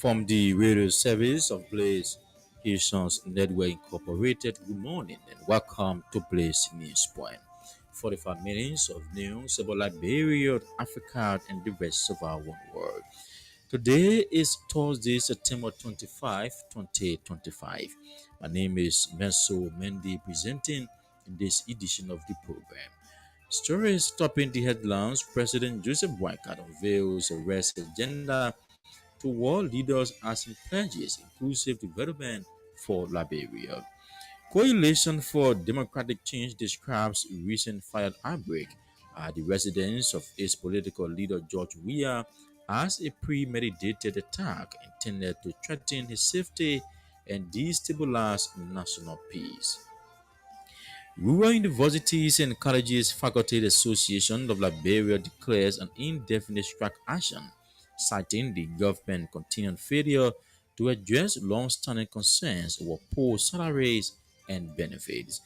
From the radio service of Blaze Houston's Network Incorporated, good morning and welcome to Blaze News Point. 45 minutes of news about Liberia, Africa, and the rest of our one world. Today is Thursday, September 25, 2025. My name is Menso Mendy presenting in this edition of the program. Stories topping the headlines. President Joseph Boakai unveils a rest agenda to world leaders as he pledges inclusive development for Liberia. Coalition for Democratic Change describes recent fire outbreak at the residence of its political leader George Weah as a premeditated attack intended to threaten his safety and destabilize national peace. Rural Universities and Colleges Faculty Association of Liberia declares an indefinite strike action, citing the government's continued failure to address long-standing concerns over poor salaries and benefits.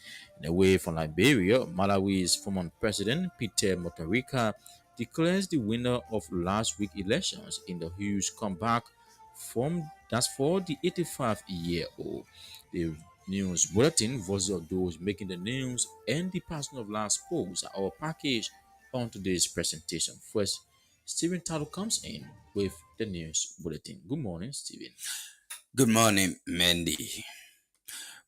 Away from Liberia, Malawi's former president Peter Mutharika declares the winner of last week's elections in the huge comeback from that's for the 85-year-old. The news bulletin, voices of those making the news, and the person of last post are all packaged on today's presentation. First, Stephen Talo comes in with the news bulletin. Good morning, Stephen. Good morning, Mandy.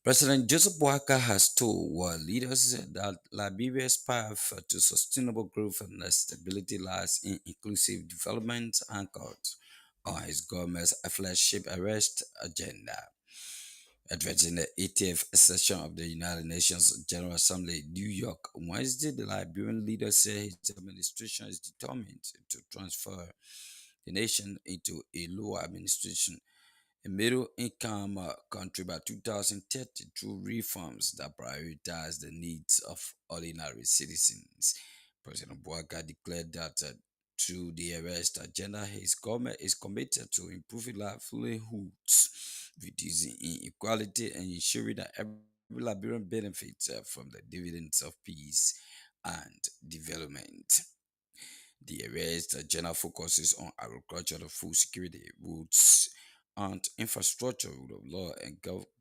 President Joseph Boakai has told world leaders that Liberia's path to sustainable growth and stability lies in inclusive development anchored on his government's flagship arrest agenda. Addressing the 80th session of the United Nations General Assembly in New York Wednesday, the Liberian leader said his administration is determined to transfer the nation into a lower administration, a middle income country by 2030 through reforms that prioritize the needs of ordinary citizens. President Boakai declared that through the arrest agenda, his government is committed to improving livelihoods, reducing inequality, and ensuring that every Liberian benefits from the dividends of peace and development. The arrest agenda focuses on agriculture, food security, roads and infrastructure, rule of law and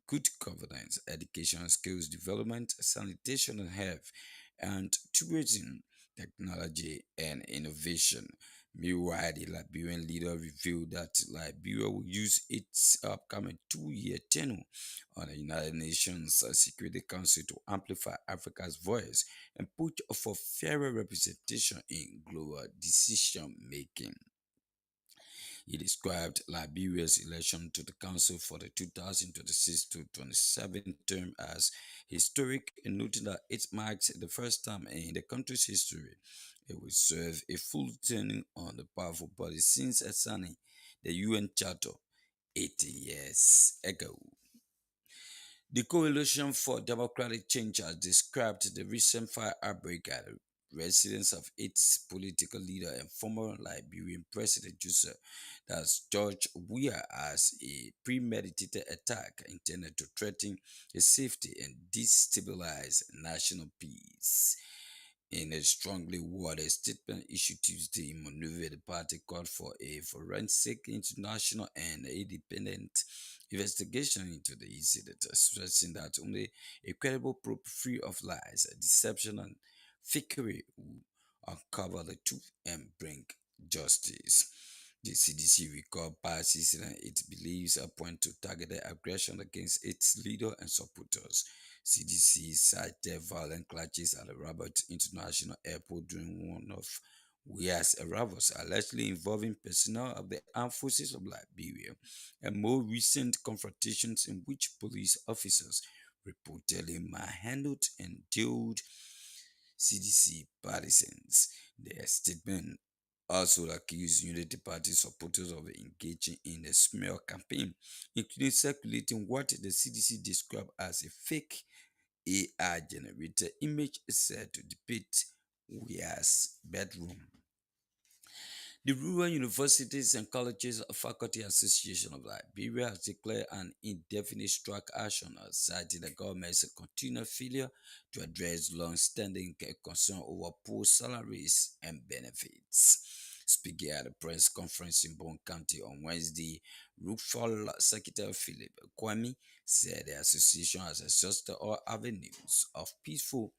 good governance, education and skills development, sanitation and health, and tourism, technology and innovation. Meanwhile, the Liberian leader revealed that Liberia will use its upcoming 2-year tenure on the United Nations Security Council to amplify Africa's voice and push for fairer representation in global decision making. He described Liberia's election to the Council for the 2026 to 27 term as historic and noted that it marks the first time in the country's history it will serve a full term on the powerful body since signing the UN Charter 80 years ago. The Coalition for Democratic Change has described the recent fire outbreak at the residence of its political leader and former Liberian President Joseph that's George Weah as a premeditated attack intended to threaten his safety and destabilize national peace. In a strongly worded statement issued Tuesday in Monrovia, the party called for a forensic, international, and independent investigation into the incident, stressing that only a credible probe free of lies, deception, and fakery will uncover the truth and bring justice. The CDC recalled past incidents it believes point to targeted aggression against its leader and supporters. CDC cited violent clashes at the Rabat International Airport during one of Weah's arrivals, allegedly involving personnel of the armed forces of Liberia, and more recent confrontations in which police officers reportedly manhandled and jailed CDC partisans. Their statement also accused Unity Party supporters of engaging in a smear campaign, including circulating what the CDC described as a fake AI generated image said to depict Weah's bedroom. The Rural Universities and Colleges Faculty Association of Liberia has declared an indefinite strike action, citing the government's continued failure to address long-standing concern over poor salaries and benefits. Speaking at a press conference in Bone County on Wednesday, Rufal Secretary Philip Kwame said the association has exhausted all avenues of peaceful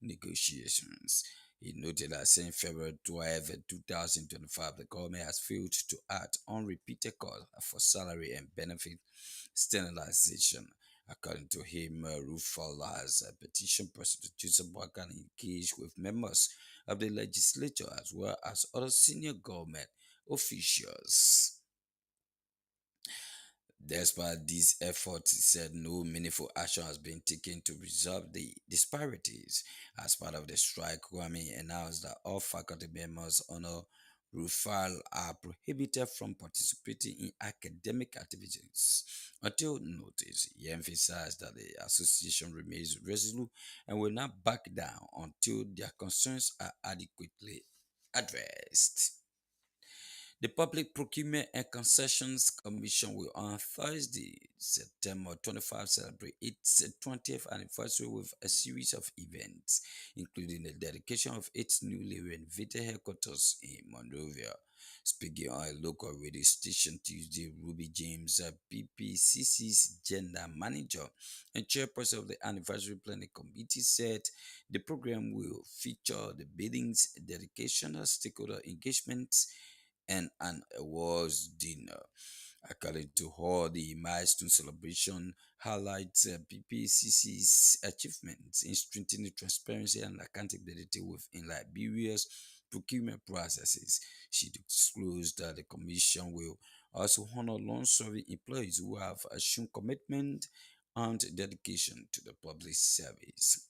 negotiations. He noted that since February 12, 2025, the government has failed to act on repeated calls for salary and benefit standardization. According to him, Rufal has petitioned President Joseph Boakan engaged with members of the legislature as well as other senior government officials. Despite these efforts, he said no meaningful action has been taken to resolve the disparities. As part of the strike, Kwame announced that all faculty members under Rufal are prohibited from participating in academic activities until notice. He emphasized that the association remains resolute and will not back down until their concerns are adequately addressed. The Public Procurement and Concessions Commission will on Thursday, September 25, celebrate its 20th anniversary with a series of events, including the dedication of its newly renovated headquarters in Monrovia. Speaking on a local radio station Tuesday, Ruby James, PPCC's gender manager and chairperson of the anniversary planning committee, said the program will feature the biddings, dedication, stakeholder engagements, and an awards dinner. According to her, the milestone celebration highlights PPCC's achievements in strengthening transparency and accountability within Liberia's procurement processes. She disclosed that the Commission will also honor long-serving employees who have shown commitment and dedication to the public service.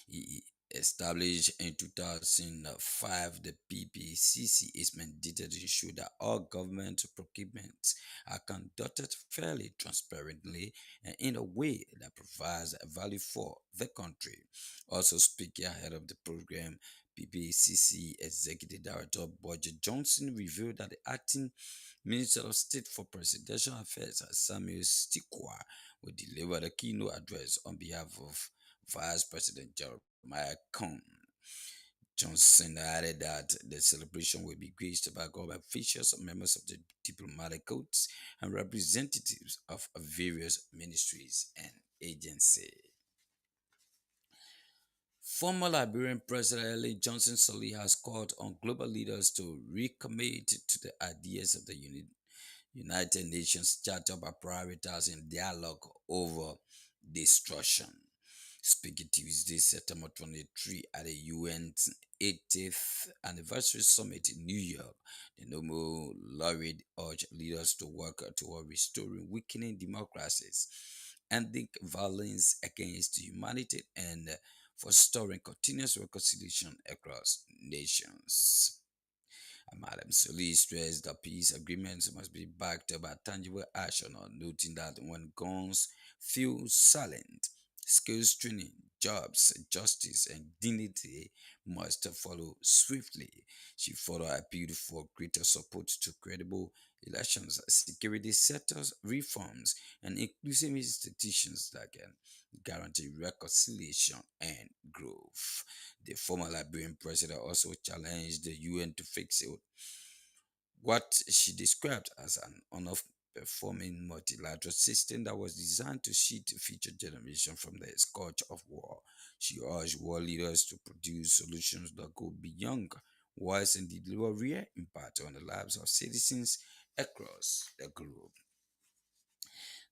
He established in 2005, the PPCC is mandated to ensure that all government procurements are conducted fairly, transparently, and in a way that provides value for the country. Also speaking ahead of the program, PPCC Executive Director Budget Johnson revealed that the acting Minister of State for Presidential Affairs, Samuel Stikwa, will deliver the keynote address on behalf of Vice President Jeremiah Cohn. Johnson added that the celebration will be graced by government officials, members of the diplomatic corps, and representatives of various ministries and agencies. Former Liberian President Ellen Johnson Sirleaf has called on global leaders to recommit to the ideas of the United Nations Charter by prioritizing dialogue over destruction. Speaking Tuesday, September 23, at the UN's 80th anniversary summit in New York, the Nobel laureate urged leaders to work toward restoring weakening democracies, ending violence against humanity, and fostering continuous reconciliation across nations. Madam Soli stressed that peace agreements must be backed by tangible action, noting that when guns feel silent, skills training, jobs, justice, and dignity must follow swiftly. She further appealed for greater support to credible elections, security sectors, reforms, and inclusive institutions that can guarantee reconciliation and growth. The former Liberian president also challenged the UN to fix what she described as an underperforming multilateral system that was designed to shield future generations from the scourge of war. She urged world leaders to produce solutions that go beyond wars and deliver real impact on the lives of citizens across the globe.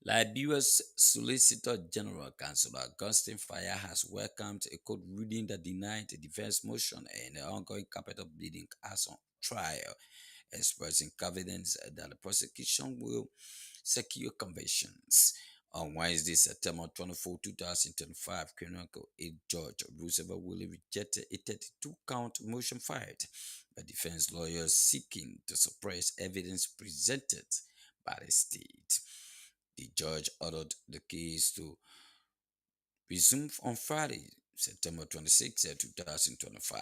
Liberia's Solicitor General Counsel Augustine Fire has welcomed a court ruling that denied the defense motion and the ongoing capital bidding as on trial, expressing confidence that the prosecution will secure convictions. On Wednesday, September 24, 2025, Criminal Court 8 Judge Roosevelt Willie rejected a 32-count motion filed by defense lawyers seeking to suppress evidence presented by the state. The judge ordered the case to resume on Friday, September 26, 2025.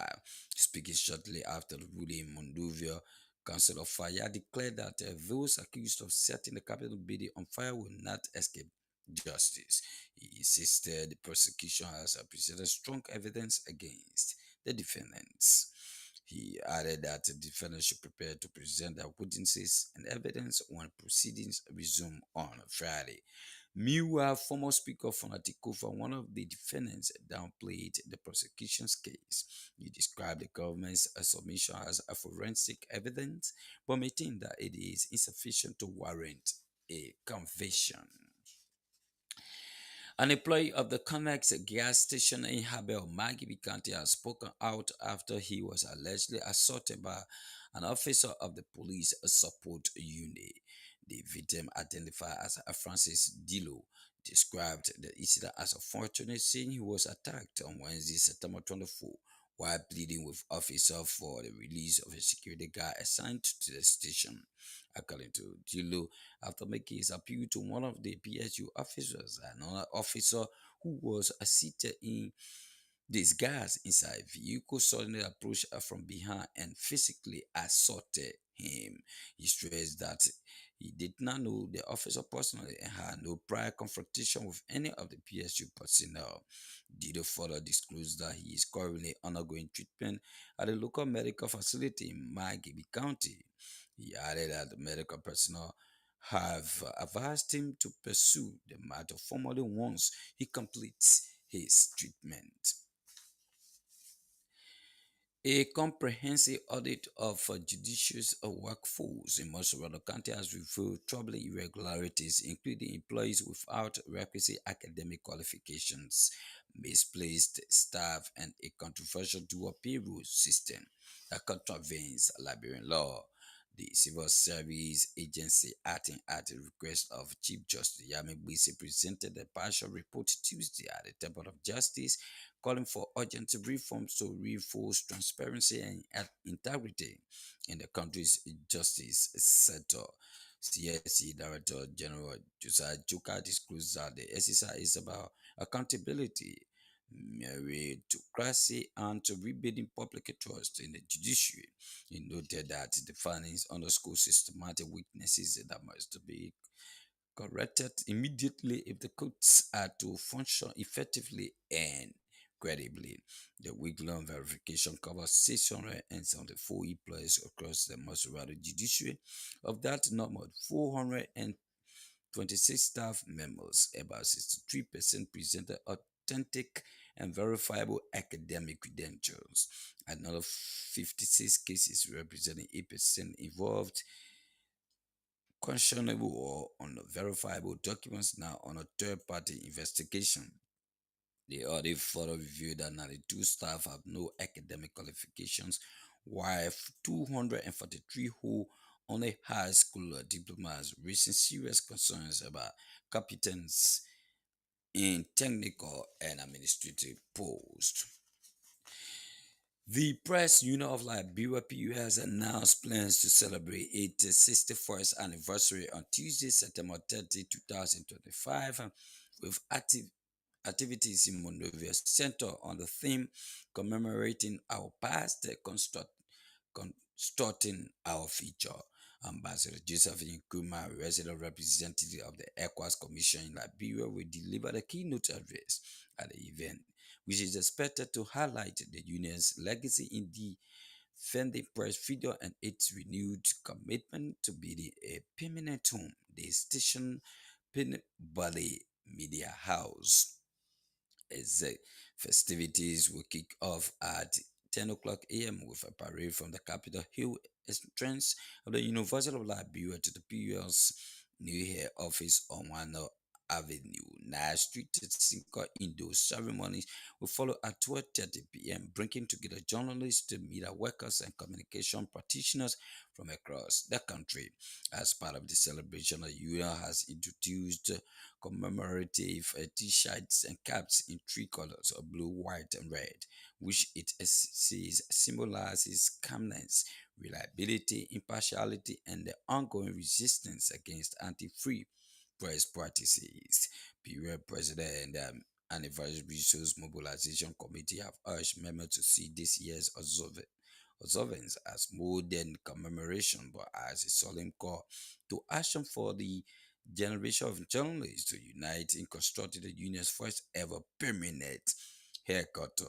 Speaking shortly after the ruling, Monrovia Council of Fire declared that those accused of setting the Capitol building on fire will not escape justice. He insisted the prosecution has presented strong evidence against the defendants. He added that the defendants should prepare to present their witnesses and evidence when proceedings resume on Friday. Meanwhile, former Speaker Fonati Kufa, one of the defendants, downplayed the prosecution's case. He described the government's submission as a forensic evidence, but maintained that it is insufficient to warrant a conviction. An employee of the Connex gas station in Habel, Magibi County, has spoken out after he was allegedly assaulted by an officer of the police support unit. The victim, identified as Francis Dilo, described the incident as unfortunate, saying he was attacked on Wednesday, September 24, while pleading with officer for the release of a security guard assigned to the station. According to Dilo, after making his appeal to one of the PSU officers, another officer who was seated in disguise inside vehicle suddenly approached from behind and physically assaulted him. He stressed that he did not know the officer personally and had no prior confrontation with any of the PSU personnel. Dido further disclosed that he is currently undergoing treatment at a local medical facility in Magibi County. He added that the medical personnel have advised him to pursue the matter formally once he completes his treatment. A comprehensive audit of judicious workforce in Montserrat County has revealed troubling irregularities, including employees without requisite academic qualifications, misplaced staff, and a controversial dual payroll system that contravenes Liberian law. The Civil Service Agency, acting at the request of Chief Justice Yami Bisi, presented a partial report Tuesday at the Temple of Justice, calling for urgent reforms to reinforce transparency and integrity in the country's justice sector. CSC Director General Josiah Juka disclosed that the exercise is about accountability, meritocracy, and to rebuilding public trust in the judiciary. He noted that the findings underscore systematic weaknesses that must be corrected immediately if the courts are to function effectively and credibly. The week-long verification covers 674 employees across the Maserati judiciary. Of that number, 426 staff members, about 63% presented authentic and verifiable academic credentials. Another 56 cases representing 8% involved questionable or unverifiable documents now on a third party investigation. The audit further revealed that 92 staff have no academic qualifications, while 243 who only high school diplomas, raising serious concerns about competence in technical and administrative posts. The Press Union of Liberia PU has announced plans to celebrate its 61st anniversary on Tuesday, September 30, 2025, with activities in Monrovia Center on the theme commemorating our past, constructing our future. Ambassador Josephine Nkrumah, resident representative of the ECOWAS Commission in Liberia, will deliver the keynote address at the event, which is expected to highlight the union's legacy in defending press freedom and its renewed commitment to building a permanent home, the station Bali Media House. As the festivities will kick off at 10 o'clock a.m. with a parade from the Capitol Hill entrance of the University of Liberia to the PUL's new head office on Wano Avenue, Nash Street, Cinco Indo. Ceremonies will follow at 12:30 p.m., bringing together journalists, media workers, and communication practitioners from across the country. As part of the celebration, the union has introduced commemorative t-shirts and caps in three colors of blue, white, and red, which it says symbolizes calmness, reliability, impartiality, and the ongoing resistance against anti-free press practices. Period President and Anniversary Resource Mobilization Committee have urged members to see this year's observance as more than commemoration but as a solemn call to action for the generation of journalists to unite in constructing the union's first ever permanent haircut.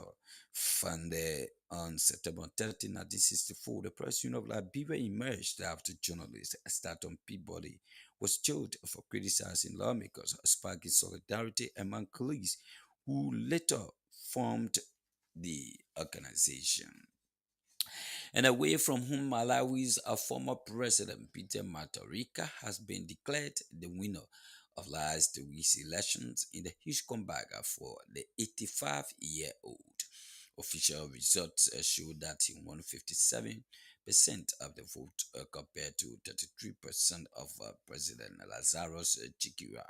Founded on September 13, 1964, the Press Union of Liberia emerged after journalist Staton Peabody was jailed for criticizing lawmakers, sparking solidarity among colleagues who later formed the organization. And away from whom Malawi's former president Peter Matharika has been declared the winner of last week's elections in the huge comeback for the 85-year-old. Official results show that he won 57% of the vote compared to 33% of President Lazarus Chikira.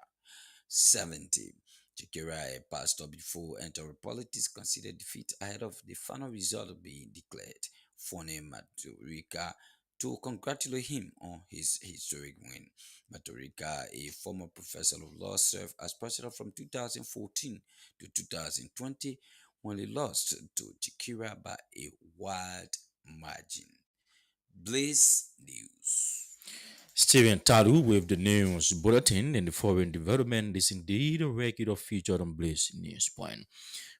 70. Chikira, a pastor before entering politics, considered defeat ahead of the final result being declared, phoning Maturika to congratulate him on his historic win. Maturika, a former professor of law, served as president from 2014 to 2020 when he lost to Chikira by a wide margin. Blaze News. Stephen Taru with the news bulletin and the foreign development is indeed a regular feature on Blaze News Point.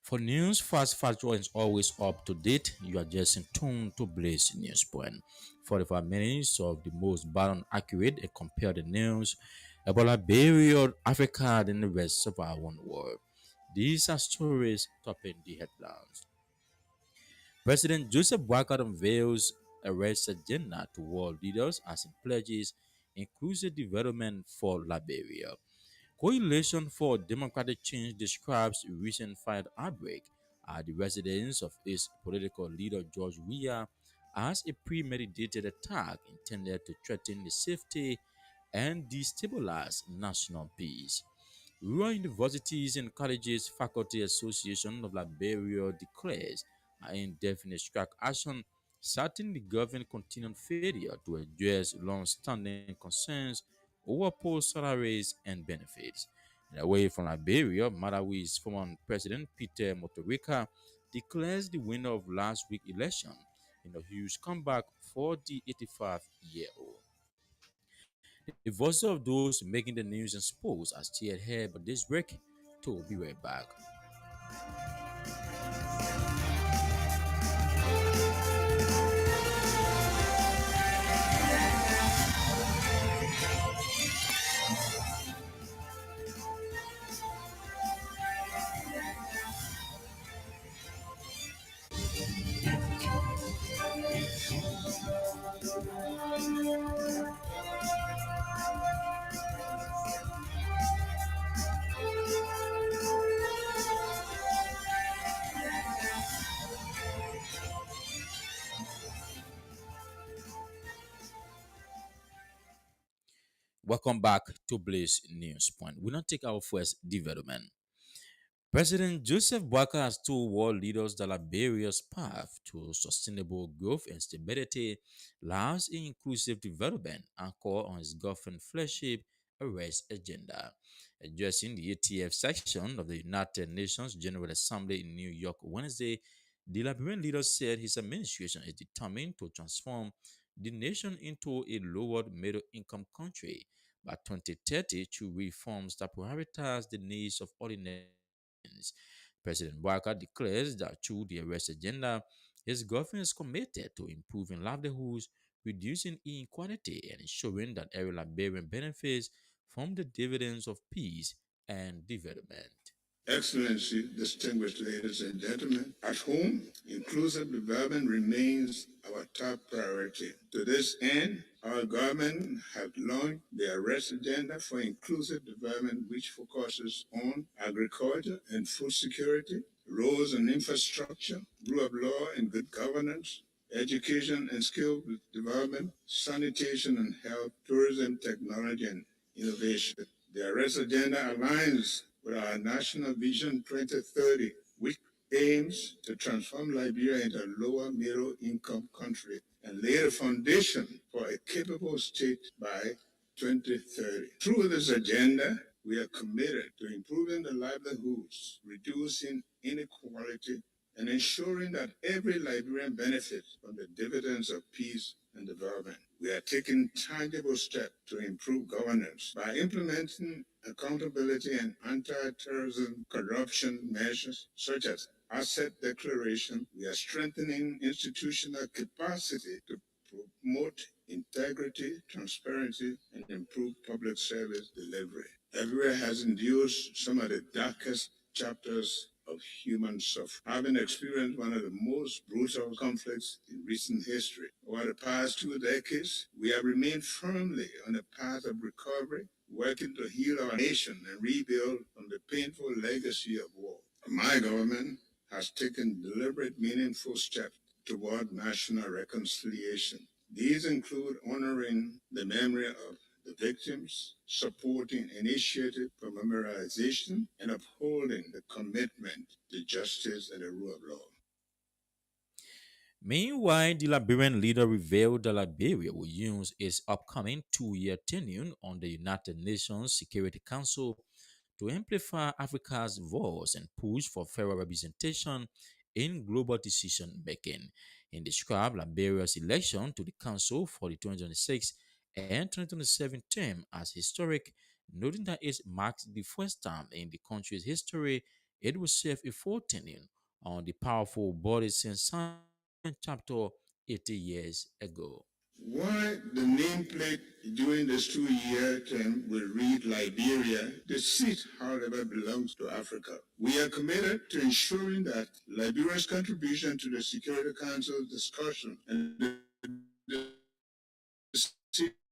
For news fast, factual, and always up to date, you are just in tune to Blaze News Point. 45 minutes of the most balanced, accurate, and compared news about Liberia, Africa, and the rest of our one world. These are stories topping the headlines. President Joseph Boakai unveils a race agenda to world leaders as it pledges inclusive development for Liberia. Coalition for Democratic Change describes recent fire outbreak at the residence of its political leader George Weah as a premeditated attack intended to threaten the safety and destabilize national peace. Rural Universities and Colleges Faculty Association of Liberia declares an indefinite strike action, citing the government's continued failure to address long-standing concerns over post salaries and benefits. And away from Liberia, Malawi's former president Peter Mutharika declares the winner of last week's election in a huge comeback for the 85-year-old. The voices of those making the news and sports are still here, but this break, to be right back. Welcome back to Blaze News Point. We'll not take our first development. President Joseph Boakai has told world leaders that Liberia's path to sustainable growth and stability lies in inclusive development anchored on his government flagship arrest agenda. Addressing the ATF section of the United Nations General Assembly in New York Wednesday, the Liberian leader said his administration is determined to transform the nation into a lower middle income country by 2030 through reforms that prioritize the needs of ordinary citizens. President Barker declares that through the arrest agenda, his government is committed to improving livelihoods, reducing inequality, and ensuring that every Liberian benefits from the dividends of peace and development. Excellency, distinguished ladies and gentlemen, at home, inclusive development remains our top priority. To this end, our government has launched the Arrest Agenda for Inclusive Development, which focuses on agriculture and food security, roads and infrastructure, rule of law and good governance, education and skill development, sanitation and health, tourism, technology, and innovation. The Arrest Agenda aligns with our National Vision 2030, which aims to transform Liberia into a lower middle income country and lay the foundation for a capable state by 2030. Through this agenda, we are committed to improving the livelihoods, reducing inequality, and ensuring that every Liberian benefits from the dividends of peace and development. We are taking tangible steps to improve governance by implementing accountability and anti-terrorism corruption measures such as asset declaration, we are strengthening institutional capacity to promote integrity, transparency, and improve public service delivery. Everywhere has endured some of the darkest chapters of human suffering, having experienced one of the most brutal conflicts in recent history. Over the past 2 decades, we have remained firmly on the path of recovery, working to heal our nation and rebuild from the painful legacy of war. My government has taken deliberate, meaningful steps toward national reconciliation. These include honoring the memory of the victims, supporting initiatives for memorialization, and upholding the commitment to justice and the rule of law. Meanwhile, the Liberian leader revealed that Liberia will use its upcoming 2 year tenure on the United Nations Security Council to amplify Africa's voice and push for fairer representation in global decision making. He described Liberia's election to the Council for the 2026 and 2027 term as historic, noting that it marks the first time in the country's history it will serve a full tenure on the powerful body since signed chapter 80 years ago. Why the nameplate during this 2 year term will read Liberia, the seat, however, belongs to Africa. We are committed to ensuring that Liberia's contribution to the Security Council discussion and the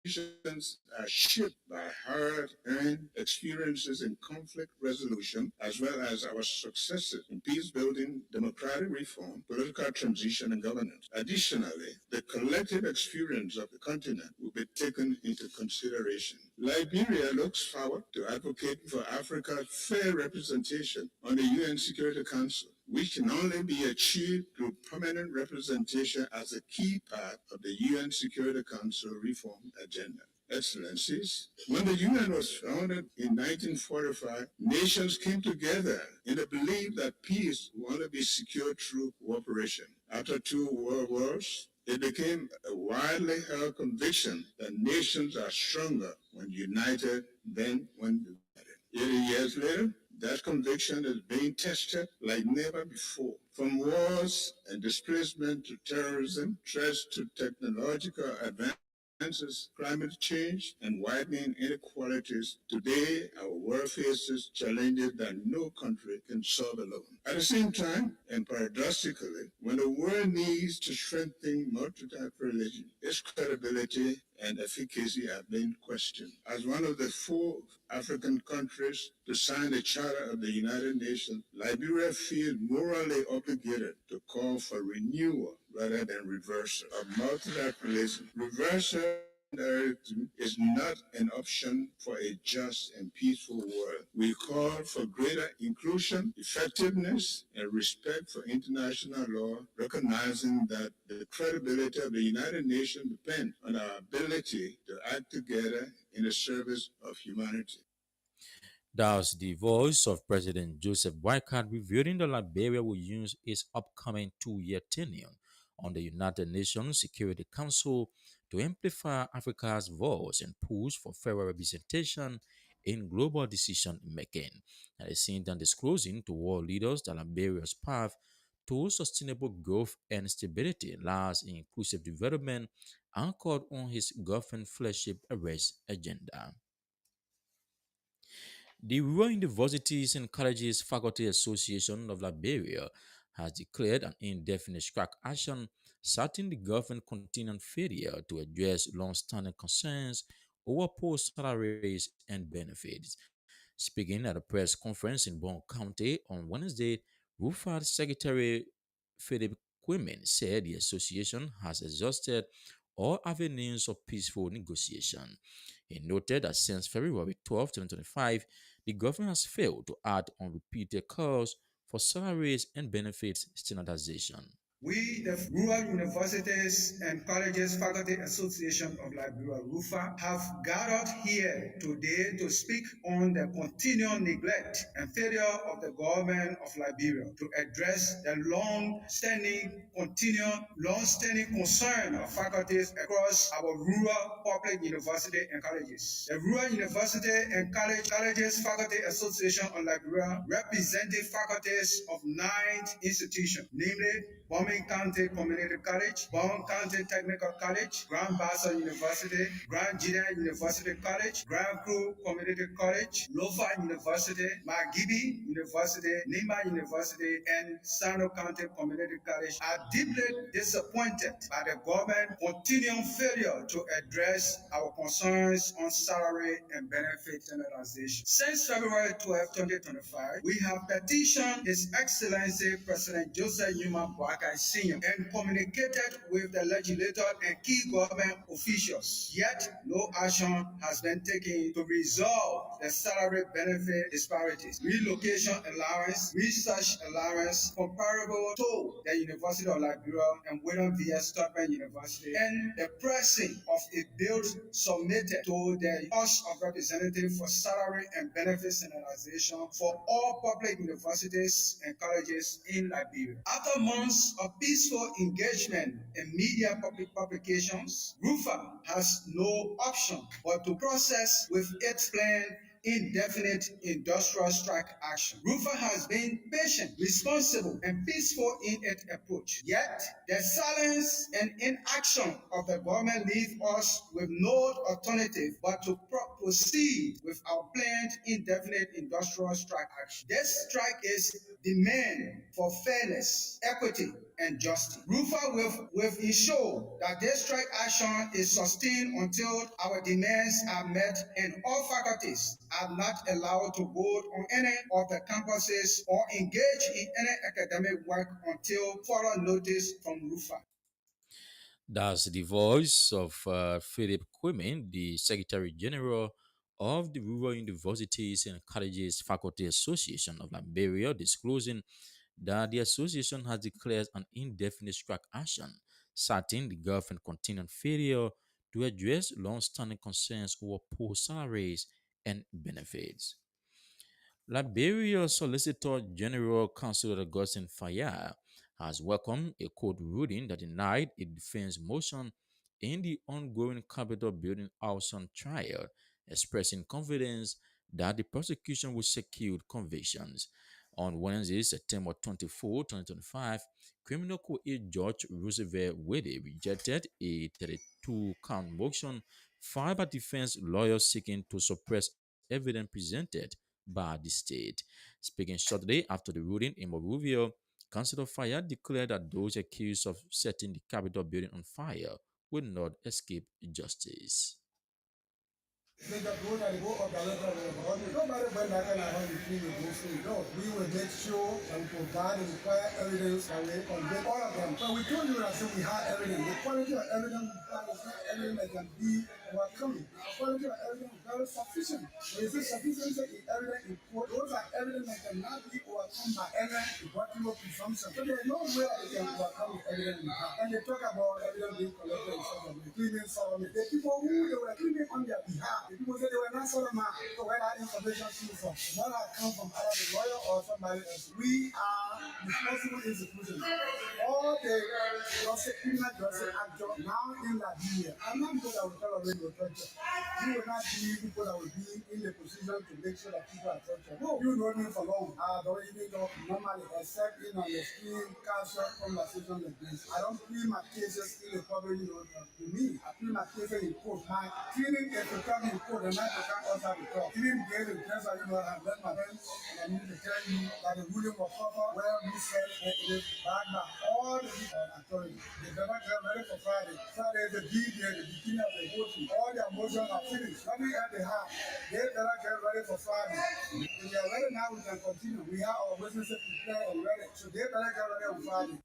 decisions are shaped by hard-earned experiences in conflict resolution, as well as our successes in peace building, democratic reform, political transition, and governance. Additionally, the collective experience of the continent will be taken into consideration. Liberia looks forward to advocating for Africa's fair representation on the UN Security Council, which can only be achieved through permanent representation as a key part of the UN Security Council reform agenda. Excellencies, when the UN was founded in 1945, nations came together in the belief that peace will only be secured through cooperation. After two world wars, it became a widely held conviction that nations are stronger when united than when divided. 80 years later, that conviction is being tested like never before. From wars and displacement to terrorism, threats to technological advances, climate change, and widening inequalities, today our world faces challenges that no country can solve alone. At the same time, and paradoxically, when the world needs to strengthen multilateralism, its credibility and efficacy have been questioned. As one of the four African countries to sign the Charter of the United Nations, Liberia feels morally obligated to call for renewal rather than reversal of multilateralism. Reversal is not an option for a just and peaceful world. We call for greater inclusion, effectiveness, and respect for international law, recognizing that the credibility of the United Nations depends on our ability to act together in the service of humanity. Thus, the voice of President Joseph Boycott revealing that Liberia will use its upcoming 2 year tenure on the United Nations Security Council to amplify Africa's voice and push for fairer representation in global decision making. At the same time, disclosing to world leaders that Liberia's path to sustainable growth and stability lies in inclusive development anchored on his government flagship arrest agenda. The Rural Universities and Colleges Faculty Association of Liberia has declared an indefinite strike action, citing the government continuing failure to address long-standing concerns over poor salaries and benefits. Speaking at a press conference in Bon County on Wednesday, RUFAD Secretary Philip Quimmin said the association has exhausted all avenues of peaceful negotiation. He noted that since February 12, 2025, the government has failed to act on repeated calls for salaries and benefits standardization. We, the Rural Universities and Colleges Faculty Association of Liberia, RUFA, have gathered here today to speak on the continual neglect and failure of the government of Liberia to address the long-standing concern of faculties across our rural public university and colleges. The Rural University and Colleges Faculty Association of Liberia represented faculties of 9 institutions, namely Bombay County Community College, Bombay County Technical College, Grand Bassa University, Grand Junior University College, Grand Crew Community College, Lofa University, Magibi University, Nima University, and Sano County Community College are deeply disappointed by the government's continuing failure to address our concerns on salary and benefit generalization. Since February 12, 2025, we have petitioned His Excellency President Joseph Newman Boakai Sr. and communicated with the legislator and key government officials. Yet, no action has been taken to resolve the salary benefit disparities, relocation allowance, research allowance comparable to the University of Liberia and William V.S. Tubman University, and the pressing of a bill submitted to the House of Representatives for salary and benefit standardization for all public universities and colleges in Liberia. After months of peaceful engagement in media public publications, RUFA has no option but to process with its plan indefinite industrial strike action. RUFA has been patient, responsible, and peaceful in its approach. Yet, the silence and inaction of the government leave us with no alternative but to proceed with our planned indefinite industrial strike action. This strike is demand for fairness, equity, and justice. RUFA will ensure that this strike action is sustained until our demands are met and all faculties are not allowed to go on any of the campuses or engage in any academic work until further notice from RUFA. That's the voice of Philip Quimin, the Secretary General of the Rural Universities and Colleges Faculty Association of Liberia, disclosing that the association has declared an indefinite strike action, citing the government's continued failure to address long-standing concerns over poor salaries and benefits. Liberia Solicitor General Councilor Augustine Fayad has welcomed a court ruling that denied a defense motion in the ongoing Capitol building arson trial, expressing confidence that the prosecution will secure convictions. On Wednesday, September 24, 2025, criminal court Judge Roosevelt Wade rejected a 32-count motion filed by defense lawyers seeking to suppress evidence presented by the state. Speaking shortly after the ruling in Monrovia, Councilor Fayad declared that those accused of setting the Capitol building on fire will not escape justice. Nobody went back and around between the ghosts. No, we will make sure that we provide the required evidence and we convict all of them. But we told you that we have evidence. The quality of evidence we have is not evidence that can be overcoming. The quality of evidence is very sufficient. There is a sufficiency in evidence in court. Those are evidence that cannot be overcome by any rebuttal presumption. So there is no way that they can overcome the evidence we have. And they talk about evidence being collected in such a way. Claiming solemnly. The people who they were claiming on their behalf, the people say they were not Solomon. So where that information came from? Not have come from either the lawyer or somebody else. We are responsible institutions. All the criminal justice actors now in Liberia. I'm not people that will tolerate your torture. You will not be people that will be in the position to make sure that people are tortured. No, you know me for long. I don't even know normally except in on the screen, casual conversation like this. I don't plead my cases in the public, to me. I plead my cases in court. My pleading is to come in court and not to come outside the court. Even get the defense, I've let my friends and I need to tell you that the ruling was proper, well researched, and it is backed by all the authorities. They never get ready for Friday. Friday is the D-Day, the beginning of the voting. All their motions are finished. Nothing else they have. They better get ready for Friday. If they are ready now, we can continue. We have our witnesses prepared and ready. So they better get ready on Friday.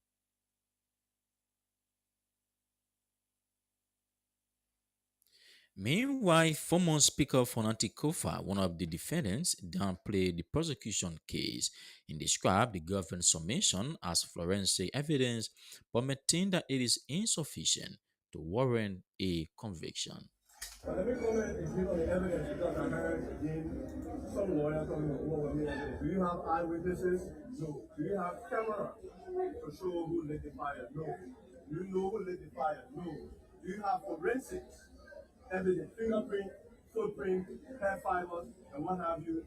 Meanwhile, former Speaker Fonati Kofa, one of the defendants, downplayed the prosecution case and described the government summation as forensic evidence, but maintained that it is insufficient to warrant a conviction. Let me comment again on the evidence because I heard again some lawyer talking about what was the evidence. Do you have eyewitnesses? No. Do you have camera to show who lit the fire? No. Do you know who lit the fire? No. Do you have forensics evidence, fingerprint, footprint, hair fibers, and what have you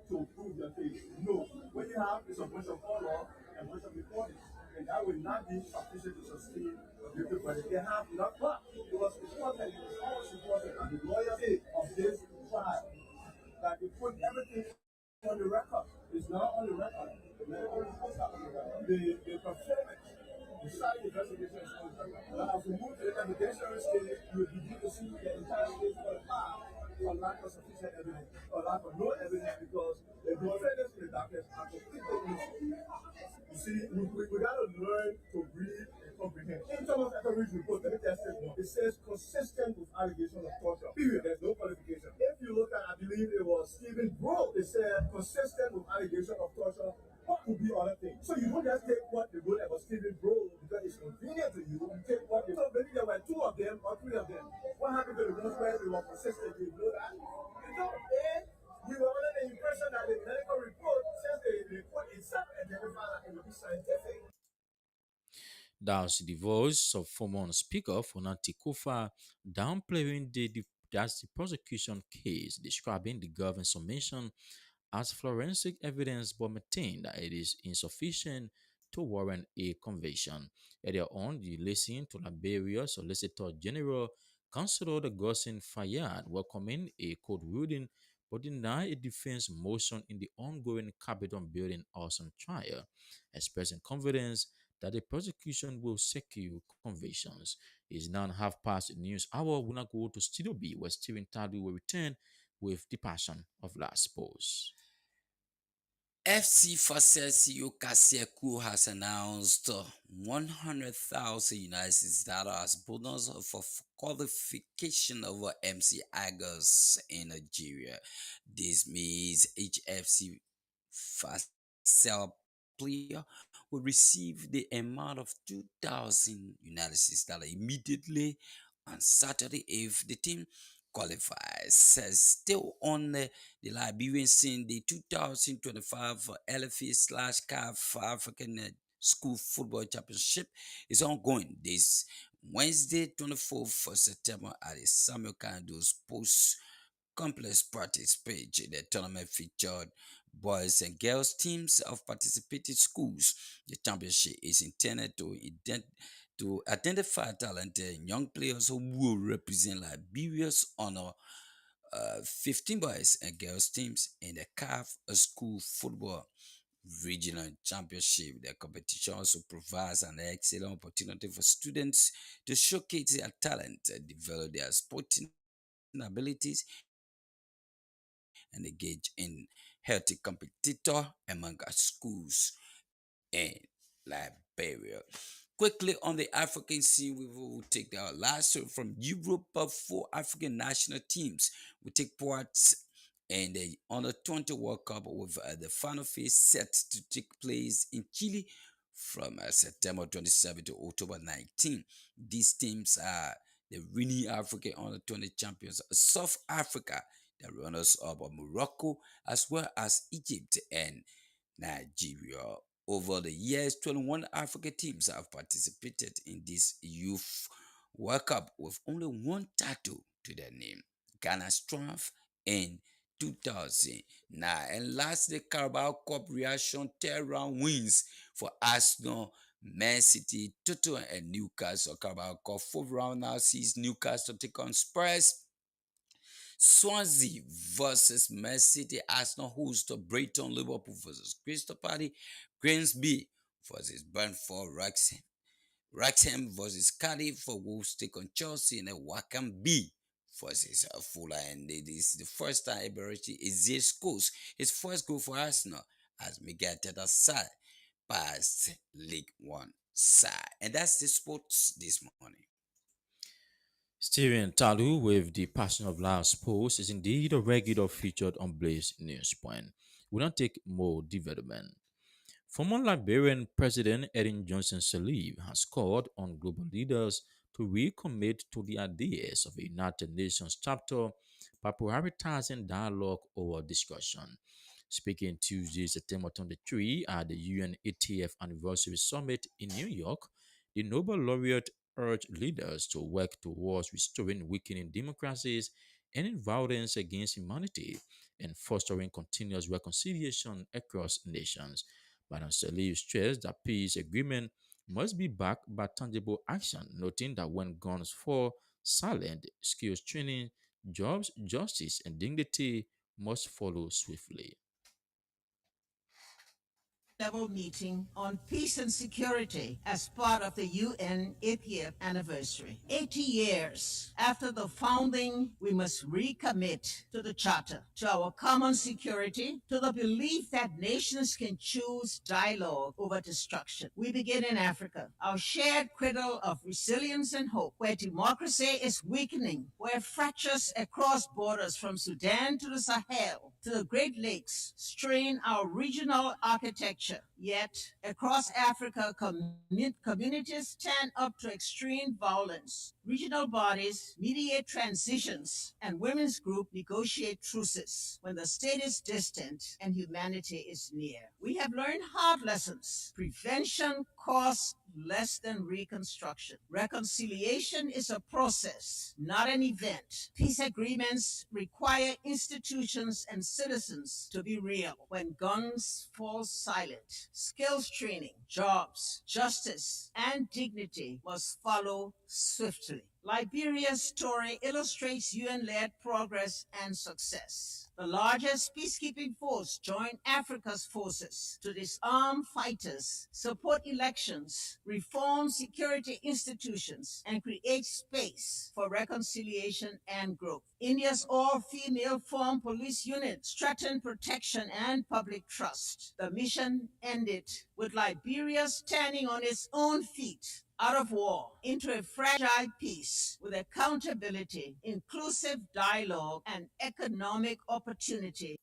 to prove your case? No. What you have is a bunch of color and a bunch of recordings. And that will not be sufficient to sustain a guilty verdict. They have not, but it was important, it was always important that the lawyer say of this trial that they put everything on the record. It's not on the record. The medical reports are on the record. The performance, the side investigation is on the record. Now, as we move to the evidentiary stage, you will begin to see the entire stage fall apart for lack of sufficient evidence or lack of no evidence because the defendants in the darkness are completely innocent. You see, we got to learn to read and comprehend. In Thomas Etheridge's report, let me test it more. It says consistent with allegation of torture. Period. There's no qualification. If you look at, I believe it was Stephen Bro, it said consistent with allegation of torture. What could be other things? So you don't just take what they wrote about Stephen Bro because it's convenient to you. You take what they. So maybe there were two of them or three of them. What happened to the ones where they were consistent? You know that? You don't. We were under the impression that the medical report says the report itself identified that it will be scientific. That's the voice of former Speaker Fonati Kufa downplaying that's the prosecution case, describing the government summation as forensic evidence but maintained that it is insufficient to warrant a conviction. Earlier on, the listening to Liberia Solicitor General Councilor Gossin Fayad welcoming a court ruling but denied a defense motion in the ongoing Capitol building arson trial, expressing confidence that the prosecution will secure convictions. It's now half past news hour. We'll now go to Studio B where Stephen Tadu will return with the passion of last pose. FC Fasel CEO Kasieku has announced 100,000 United States dollars as bonus for qualification over MC Agos in Nigeria. This means HFC Fasel player will receive the amount of 2,000 United States dollars immediately on Saturday if the team qualifies. Still on the Liberian scene, the 2025 LFA slash CAF African School Football Championship is ongoing this Wednesday, 24th of September at the Samuel Kando Sports Complex practice page. The tournament featured boys and girls teams of participating schools. The championship is intended to identify talented young players who will represent Liberia's honor 15 boys and girls teams in the CAF School Football Regional Championship. The competition also provides an excellent opportunity for students to showcase their talent, develop their sporting abilities, and engage in healthy competitor among our schools in Liberia. Quickly on the African scene, we will take our last story from Europe. Four African national teams will take part in the Under 20 World Cup with the final phase set to take place in Chile from September 27 to October 19. These teams are the reigning African Under 20 champions, South Africa, the runners up of Morocco, as well as Egypt and Nigeria. Over the years, 21 African teams have participated in this youth World Cup with only one title to their name, Ghana's triumph in 2009. And lastly, Carabao Cup reaction 10 round wins for Arsenal, Man City, Tottenham, and Newcastle. Carabao Cup 4th round now sees Newcastle take on Spurs. Swansea versus Man City, Arsenal host to Brighton, Liverpool versus Crystal Palace, Grimsby versus Brentford, Wrexham versus Cardiff for Wolves take on Chelsea, and Wackham B versus Fulham. And it is the first time Eberechi Eze scores his first goal for Arsenal as Miguel Teta side past League One side. And that's the sports this morning. Steven Talu with the Passion of Last post is indeed a regular featured on Blaze Newspoint. We don't take more development. Former Liberian President Erin Johnson Sirleaf has called on global leaders to recommit to the ideas of a United Nations chapter by prioritizing dialogue over discussion. Speaking Tuesday, September 23, at the UN 80th Anniversary Summit in New York, the Nobel laureate urged leaders to work towards restoring weakening democracies, ending violence against humanity, and fostering continuous reconciliation across nations. Madam Salih stressed that peace agreement must be backed by tangible action, noting that when guns fall silent, skills training, jobs, justice, and dignity must follow swiftly. Level meeting on peace and security as part of the UN 80th anniversary. 80 years after the founding, we must recommit to the Charter, to our common security, to the belief that nations can choose dialogue over destruction. We begin in Africa, our shared cradle of resilience and hope, where democracy is weakening, where fractures across borders from Sudan to the Sahel to the Great Lakes strain our regional architecture. Yet, across Africa, communities stand up to extreme violence. Regional bodies mediate transitions, and women's groups negotiate truces when the state is distant and humanity is near. We have learned hard lessons. Prevention costs less than reconstruction. Reconciliation is a process, not an event. Peace agreements require institutions and citizens to be real. When guns fall silent, skills training, jobs, justice, and dignity must follow swiftly. Liberia's story illustrates UN led progress and success. The largest peacekeeping force joined Africa's forces to disarm fighters, support elections, reform security institutions, and create space for reconciliation and growth. India's all female formed police unit strengthened protection and public trust. The mission ended with Liberia standing on its own feet out of war into a fragile peace with accountability, inclusive dialogue, and economic opportunity.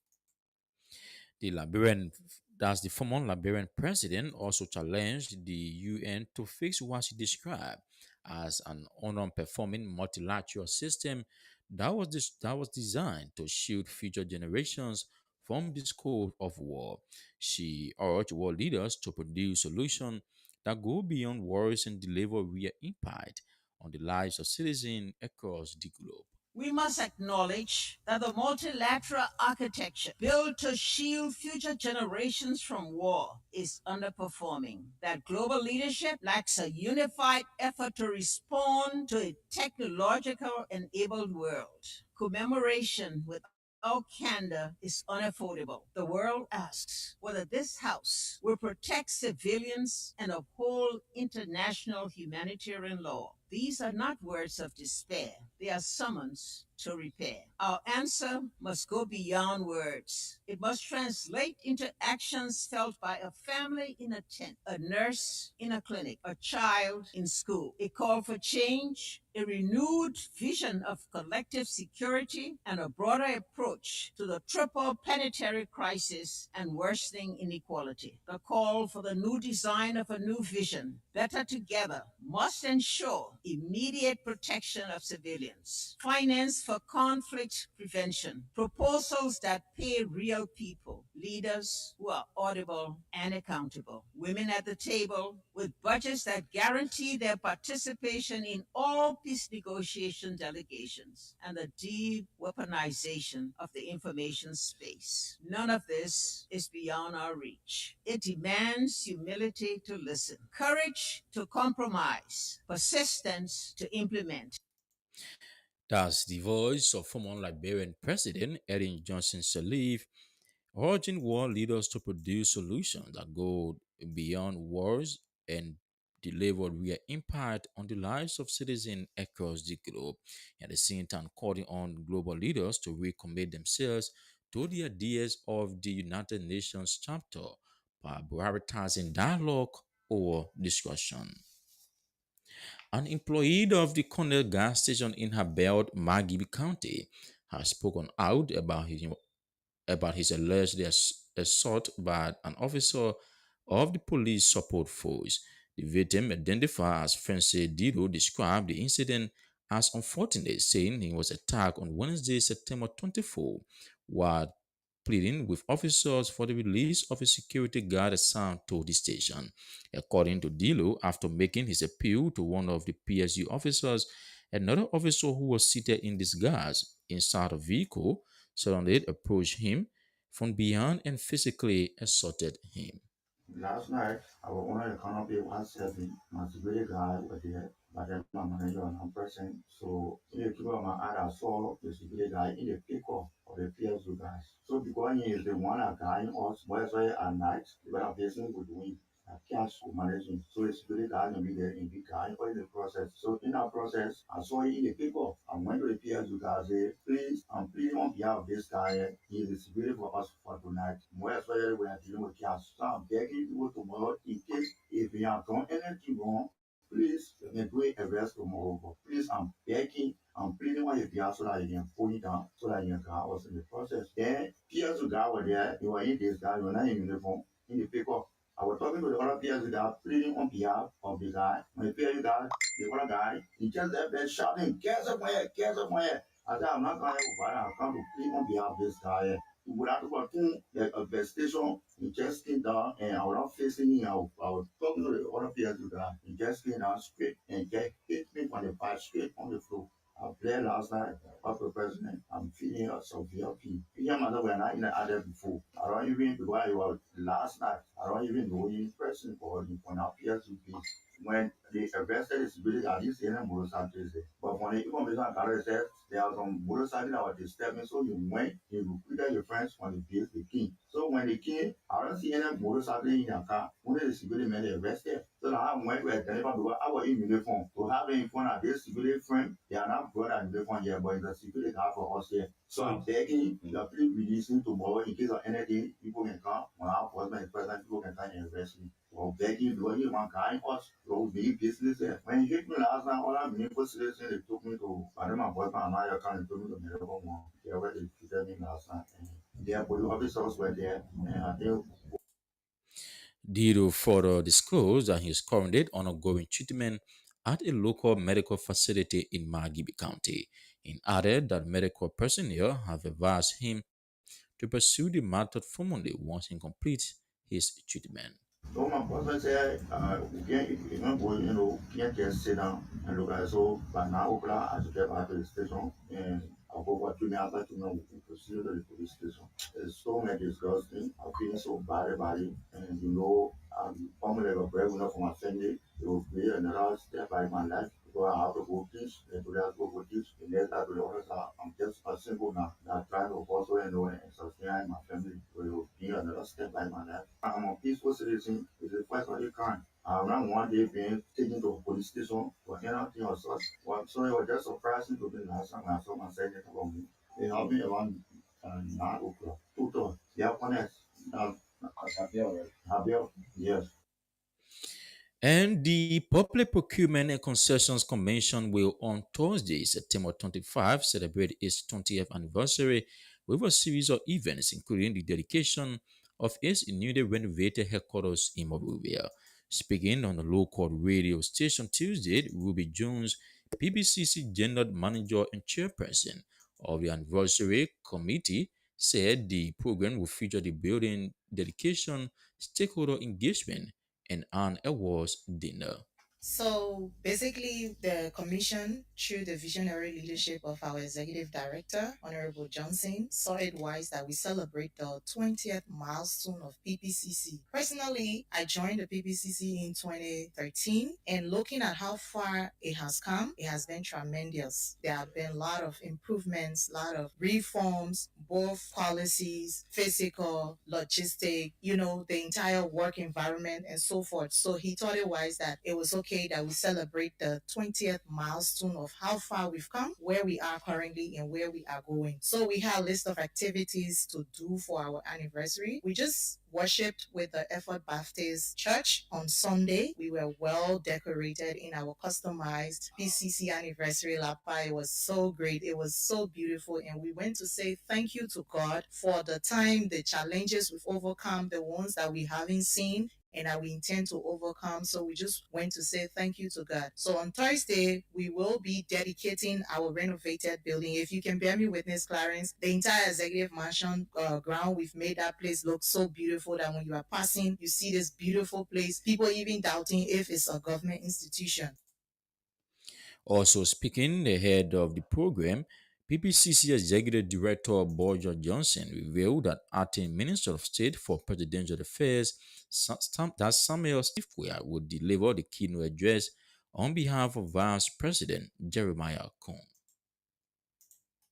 The Liberian, that's the former Liberian president, also challenged the UN to fix what she described as an unperforming multilateral system that was designed to shield future generations from the scope of war. She urged world leaders to produce solutions that go beyond wars and deliver real impact on the lives of citizens across the globe. We must acknowledge that the multilateral architecture built to shield future generations from war is underperforming. That global leadership lacks a unified effort to respond to a technological enabled world. Commemoration with our candor is unaffordable. The world asks whether this House will protect civilians and uphold international humanitarian law. These are not words of despair, they are summons to repair. Our answer must go beyond words. It must translate into actions felt by a family in a tent, a nurse in a clinic, a child in school. A call for change, a renewed vision of collective security, and a broader approach to the triple planetary crisis and worsening inequality. The call for the new design of a new vision, better together, must ensure immediate protection of civilians, finance for conflict prevention, proposals that pay real people, leaders who are audible and accountable, women at the table with budgets that guarantee their participation in all peace negotiation delegations, and the de-weaponization of the information space. None of this is beyond our reach. It demands humility to listen, courage to compromise, persistence to implement. That's the voice of former Liberian President Erin Johnson Sirleaf, urging world leaders to produce solutions that go beyond wars and deliver real impact on the lives of citizens across the globe. At the same time, calling on global leaders to recommit themselves to the ideas of the United Nations chapter by prioritizing dialogue or discussion. An employee of the Cornell gas station in Habeld, Margibi County, has spoken out about his alleged assault by an officer of the police support force. The victim, identified as Francis Dido, described the incident as unfortunate, saying he was attacked on Wednesday, September 24, while pleading with officers for the release of a security guard assigned to the station. According to Dilo, after making his appeal to one of the PSU officers, another officer who was seated in disguise inside a vehicle suddenly approached him from behind and physically assaulted him. Last night, our owner economy was serving my security guard was there, but then my manager and I'm present. So in the people of my eye, I saw the security guy in the pickup of the PSU guys. So because he is the one that guiding us, whereas at night, the way I'm facing with wind. I can't manage him. So the security guard can be there in the guy or in the process. So in that process, I saw it in the pickup. I went to the PSU guy and said, please, I'm pleading on behalf of this guy. He is the security for us for tonight. Whereas we are dealing with cash. So I'm begging people tomorrow in case if you have done anything wrong, please let me do a arrest tomorrow. But please, I'm begging, I'm pleading on your behalf so that you can pull it down so that you can guard us in the process. Then PSU guy was there, you were in this guy, you were not in uniform, in the pickup. I was talking to the other PSU guy, pleading on behalf of the guy. When the PSU guy, the other guy, he just left there shouting, get up my head, get up my head. I said, I'm not going to provide, I've come to plead on behalf of this guy. Without talking the station, he just came down and I was not facing him. I was talking to the other PSU guy. He just came down straight and just hit me on the back straight on the floor. I played last night up the president. I'm feeling a severe pain. Yeah, mother, we're not in the other before. I don't even, because I was last night, I don't even know him in person or him on our PSU. When they arrested his ability, I didn't see any motorcycles there. But when the information I said there are some motorcycles that were disturbing, so he went, he recruited your friends when he base the king. So when they came, I don't see any motorcycle in their car. Only the security men they arrested. So now I went to identify because I was in uniform. To have in front of this security friend, they are not brought in uniform here, but it's a security car for us here. So I'm begging you, please release him tomorrow in case of anything. People can come. When our husband is present, people can come and arrest me. Well, begging because he want guiding us. So big business there. When he hit me last night, all that meaningful situation, they took me to, I know my boyfriend and I can't took me to medical one. They where they treated me last night. And their police officers were there. And I think Dido further disclosed that he is currently undergoing treatment at a local medical facility in Margibi County. He added that medical personnel have advised him to pursue the method formally once he completes his treatment. so my boyfriend said, you can't, you don't go, can't just sit down and look at it. So by now, I should get back to the station and I'll go back to me after to know we proceed to the police station. It's so much disgusting. I'm feeling so bad about it. And I'm formally a breadwinner for my family. It will be another step by my life. Because I have to go teach, and today I have to go teach. The next I to the others, I'm just a single now. I try to also and sustain my family. So it will be another step by my life. I'm a peaceful citizen. It's the first of the kind. I'm not one day being taken to a police station for anything or such. Well, so it was just surprising to me last time I saw my second about me. They helped me around 9 o'clock. 2 to yeah, honest. Javier, yes. And the Public Procurement and Concessions Convention will on Thursday, September 25, celebrate its 20th anniversary with a series of events, including the dedication of its newly renovated headquarters in Monrovia. Speaking on the local radio station Tuesday, Ruby Jones, PBCC General Manager and Chairperson of the Anniversary Committee, said the program will feature the building dedication, stakeholder engagement, and an awards dinner. So basically, the commission, through the visionary leadership of our executive director, Honorable Johnson, saw it wise that we celebrate the 20th milestone of PPCC. Personally, I joined the PPCC in 2013, and looking at how far it has come, it has been tremendous. There have been a lot of improvements, a lot of reforms, both policies, physical, logistic, the entire work environment and so forth. So he thought it wise that it was okay okay that we celebrate the 20th milestone of how far we've come, where we are currently, and where we are going. So we have a list of activities to do for our anniversary. We just worshipped with the Effort Baptist Church on Sunday. We were well decorated in our customized PCC anniversary lapa. It was so great. It was so beautiful. And we went to say thank you to God for the time, the challenges we've overcome, the ones that we haven't seen and that we intend to overcome. So we just went to say thank you to God. So on Thursday, we will be dedicating our renovated building. If you can bear me witness, Clarence, the entire executive mansion ground, we've made that place look so beautiful that when you are passing, you see this beautiful place. People even doubting if it's a government institution. Also speaking ahead of the program, PPCC Executive Director Bojo Johnson revealed that acting Minister of State for Presidential Affairs, that Samuel Stifwea, would deliver the keynote address on behalf of Vice President Jeremiah Kong.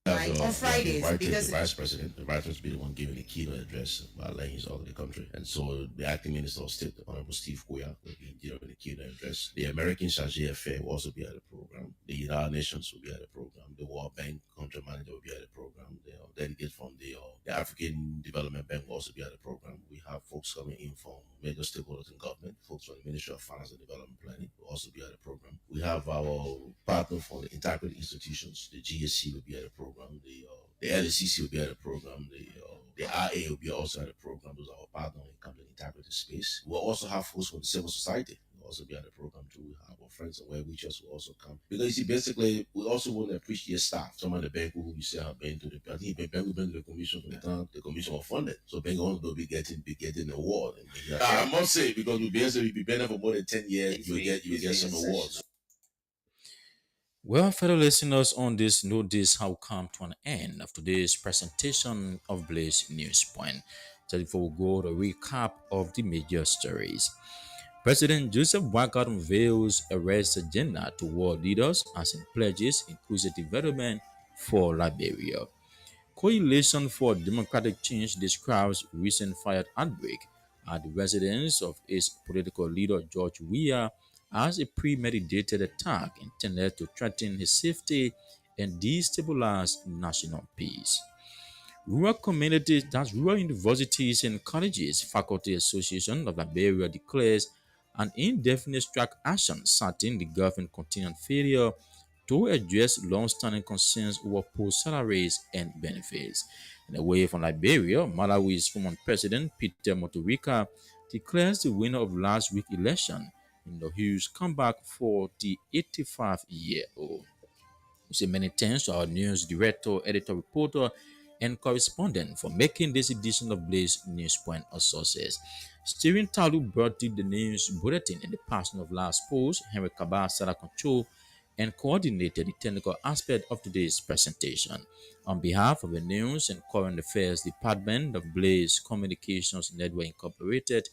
On Fridays, because the vice president will be the one giving the keynote address about laying all over the country. And so the acting minister of state, the Honorable Steve Quia, will be delivering the keynote address. The American Chargé Affair will also be at the program. The United Nations will be at the program. The World Bank country manager will be at the program. The delegate from the African Development Bank will also be at the program. We have folks coming in from major stakeholders in government, folks from the Ministry of Finance and Development Planning will also be at the program. We have our partner from the integrated institutions, the GSC will be at the program. The LCC will be at the program. The RA will be also at the program. Those are our partners when it comes to the integrated space. We'll also have folks from the civil society will also be at the program too. We have our friends and well-wishers will also come. Because you see, basically, we also want to appreciate staff. Some of the bank who we say have been to the, I think bank will been to the commission from the time the commission was funded. So bank will be getting an award. And I must say, because we'll be better for more than 10 years, you get some awards. Well, fellow listeners, on this note, this have come to an end of today's presentation of Blaze News Point. So before we go to a recap of the major stories. President Joseph Boakai unveils a race agenda to world leaders as it pledges inclusive development for Liberia. Coalition for Democratic Change describes recent fire outbreak at the residence of its political leader George Weah as a premeditated attack intended to threaten his safety and destabilize national peace. Rural universities and colleges Faculty Association of Liberia declares an indefinite strike action citing the government continued failure to address long-standing concerns over post salaries and benefits. And away from Liberia, Malawi's former president Peter Mutharika declares the winner of last week's election in the huge comeback for the 85-year-old. We say many thanks to our news director, editor, reporter, and correspondent for making this edition of Blaze News Point a success. Steering Talu brought you the news bulletin in the passing of last post. Henry Kabah Sara Control and coordinated the technical aspect of today's presentation. On behalf of the News and Current Affairs Department of Blaze Communications Network Incorporated,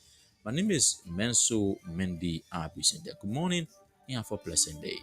my name is Menso Mendy Abisinde. Good morning and have a pleasant day.